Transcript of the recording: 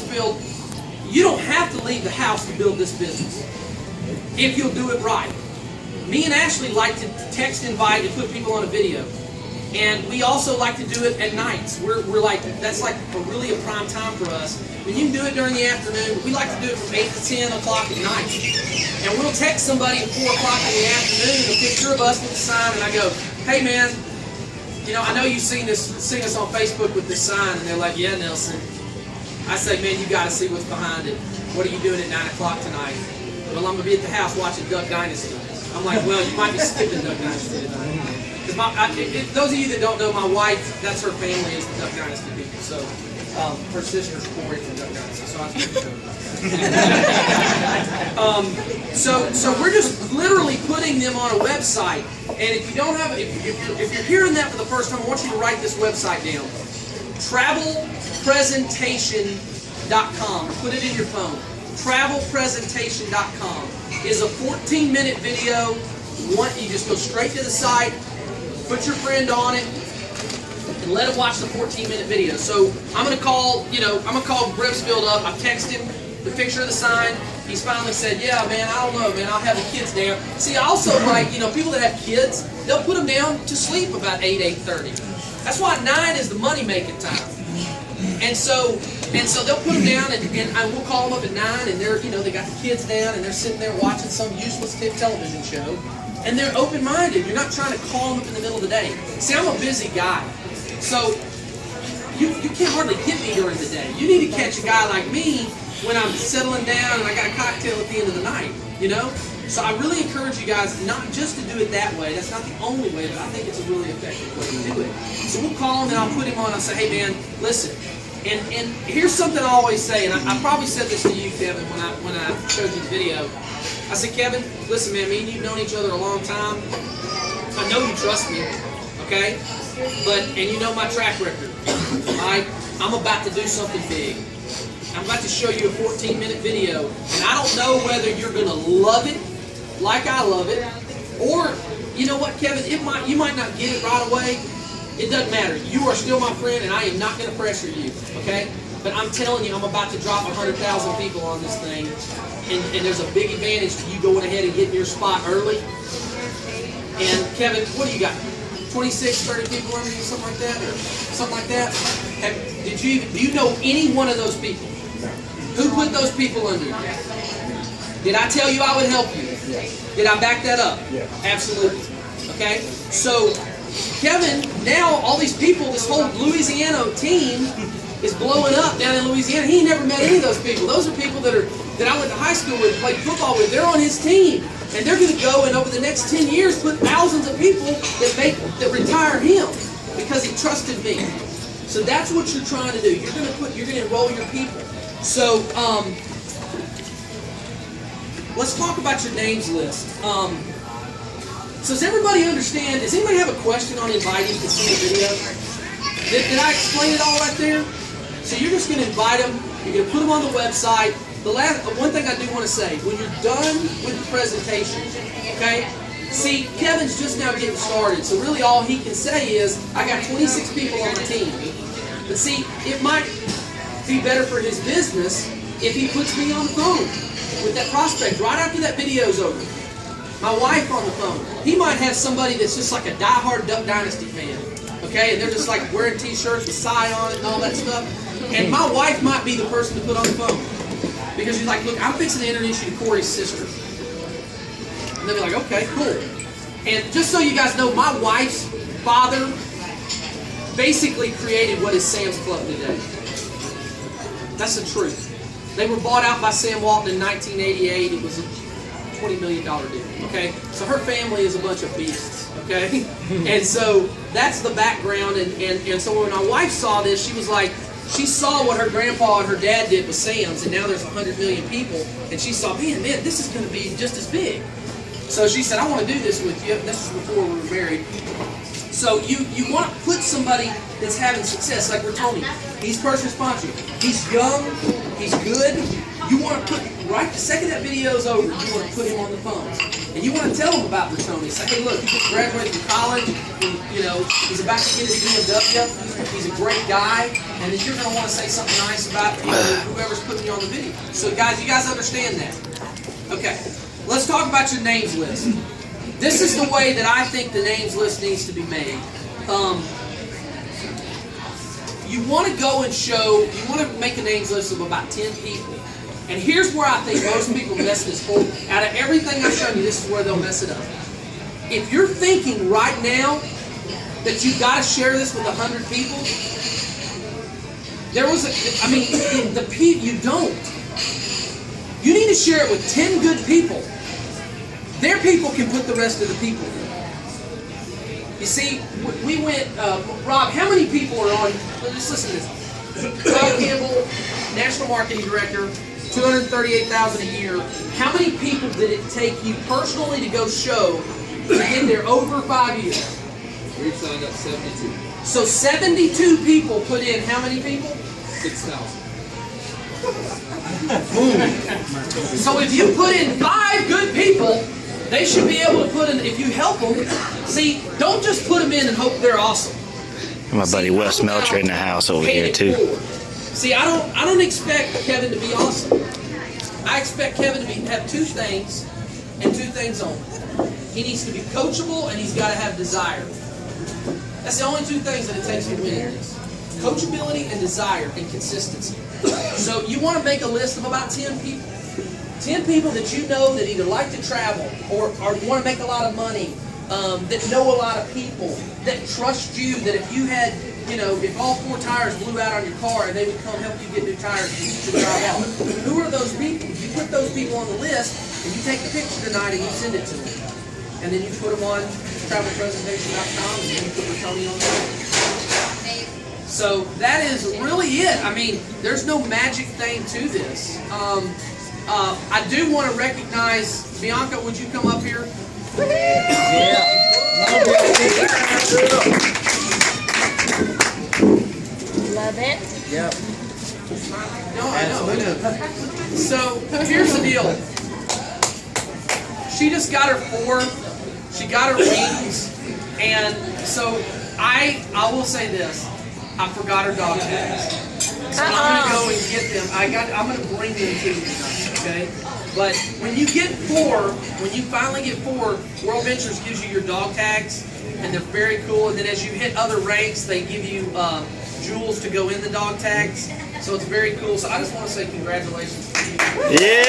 Brimfield, you don't have to leave the house to build this business if you'll do it right. Me and Ashley like to text invite and put people on a video. And we also like to do it at nights. We're like, that's like really a prime time for us. When you can do it during the afternoon, we like to do it from 8 to 10 o'clock at night. And we'll text somebody at 4 o'clock in the afternoon a picture of us with a sign, and I go, hey man, you know, I know you've seen us on Facebook with this sign, and they're like, yeah, Nelson. I say, man, you got to see what's behind it. What are you doing at 9 o'clock tonight? Well, I'm going to be at the house watching Duck Dynasty. I'm like, well, you might be skipping Duck Dynasty tonight. Because those of you that don't know, my wife, that's her family, is the Duck Dynasty people. So her sister's Corey from Duck Dynasty. So I was pretty so we're just literally putting them on a website. And if you don't have, if you're hearing that for the first time, I want you to write this website down: travelpresentation.com. Put it in your phone. Travelpresentation.com is a 14-minute video. You just go straight to the site, put your friend on it, and let him watch the 14-minute video. So I'm gonna call, Brimfield up. I text him the picture of the sign. He's finally said, yeah, man, I don't know, man, I'll have the kids down. See, I also like, people that have kids, they'll put them down to sleep about 8:30. That's why 9 is the money-making time. And so they'll put them down, and we'll call them up at 9, and they're, they got the kids down, and they're sitting there watching some useless television show. And they're open-minded. You're not trying to call them up in the middle of the day. See, I'm a busy guy. So you can't hardly get me during the day. You need to catch a guy like me when I'm settling down and I got a cocktail at the end of the night, So I really encourage you guys not just to do it that way. That's not the only way, but I think it's a really effective way to do it. So we'll call him, and I'll put him on. I'll say, hey, man, listen. And here's something I always say, and I probably said this to you, Kevin, when I showed you the video. I said, Kevin, listen, man, me and you've known each other a long time. I know you trust me, okay? And you know my track record. I'm about to do something big. I'm about to show you a 14-minute video, and I don't know whether you're going to love it like I love it, or, you know what, Kevin, you might not get it right away. It doesn't matter. You are still my friend, and I am not going to pressure you, okay? But I'm telling you, I'm about to drop 100,000 people on this thing, and there's a big advantage to you going ahead and getting your spot early. And Kevin, what do you got? 26, 30 people under you, something like that, or something like that? Do you know any one of those people? Who put those people under you? Did I tell you I would help you? Did I back that up? Absolutely. Okay? So, Kevin, now all these people, this whole Louisiana team is blowing up down in Louisiana. He never met any of those people. Those are people that I went to high school with, played football with. They're on his team. And they're going to go and over the next 10 years put thousands of people that retire him because he trusted me. So that's what you're trying to do. You're going to enroll your people. So let's talk about your names list. So does everybody understand? Does anybody have a question on inviting to see the video? Did I explain it all right there? So you're just going to invite them. You're going to put them on the website. One thing I do want to say, when you're done with the presentation, okay? See, Kevin's just now getting started, so really all he can say is, I got 26 people on my team. But see, it might be better for his business if he puts me on the phone with that prospect right after that video's over. My wife on the phone. He might have somebody that's just like a diehard Duck Dynasty fan, okay? And they're just like wearing t-shirts with Psy on it and all that stuff. And my wife might be the person to put on the phone. Because she's like, look, I'm fixing to introduce you to Corey's sister. And they'll be like, okay, cool. And just so you guys know, my wife's father basically created what is Sam's Club today. That's the truth. They were bought out by Sam Walton in 1988. It was a $20 million deal, okay? So her family is a bunch of beasts, okay? And so that's the background. And so when my wife saw this, she was like, she saw what her grandpa and her dad did with Sam's, and now there's 100 million people, and she saw, man, this is going to be just as big. So she said, I want to do this with you. This is before we were married. So you want to put somebody that's having success, like we're Tony. He's first responder. He's young. He's good. You want to put, right the second that video's over, you want to put him on the phones. And you want to tell him about Bertoni. Say, hey, look, he just graduated from college. You know, he's about to get his BMW. He's a great guy. And then you're going to want to say something nice about whoever's putting you on the video. So, guys, you guys understand that? Okay. Let's talk about your names list. This is the way that I think the names list needs to be made. You want to go and show, you want to make a names list of about 10 people. And here's where I think most people mess this up. Out of everything I've shown you, this is where they'll mess it up. If you're thinking right now that you've got to share this with 100 people, you don't. You need to share it with 10 good people. Their people can put the rest of the people in. You see, we went, Rob, how many people are on, let's listen to this. Rob Campbell, National Marketing Director, $238,000 a year. How many people did it take you personally to go show to get there over 5 years? We've signed up 72. So 72 people put in how many people? 6,000. So if you put in 5 good people, they should be able to put in, if you help them, see, don't just put them in and hope they're awesome. My buddy Wes Melcher in the house over here too. See, I don't expect Kevin to be awesome. I expect Kevin to have 2 things and 2 things only. He needs to be coachable and he's got to have desire. That's the only 2 things that it takes to win in this. Coachability and desire and consistency. So you want to make a list of about 10 people. 10 people that you know that either like to travel or want to make a lot of money, that know a lot of people, that trust you, that if you had, you know, if all 4 tires blew out on your car and they would come help you get new tires to drive out. Who are those people? You put those people on the list and you take the picture tonight and you send it to them. And then you put them on travelpresentation.com and then you put Bertoni on there. So that is really it. I mean, there's no magic thing to this. I do want to recognize, Bianca, would you come up here? Yeah. Love it. Yep. No, I know. So here's the deal. She just got her 4. She got her wings, and so I will say this. I forgot her dog tags. So I'm going to go and get them. I'm going to bring them to you tonight, okay? But when you get 4, when you finally get 4, World Ventures gives you your dog tags, and they're very cool. And then as you hit other ranks, they give you jewels to go in the dog tags. So it's very cool. So I just want to say congratulations to you. Yeah!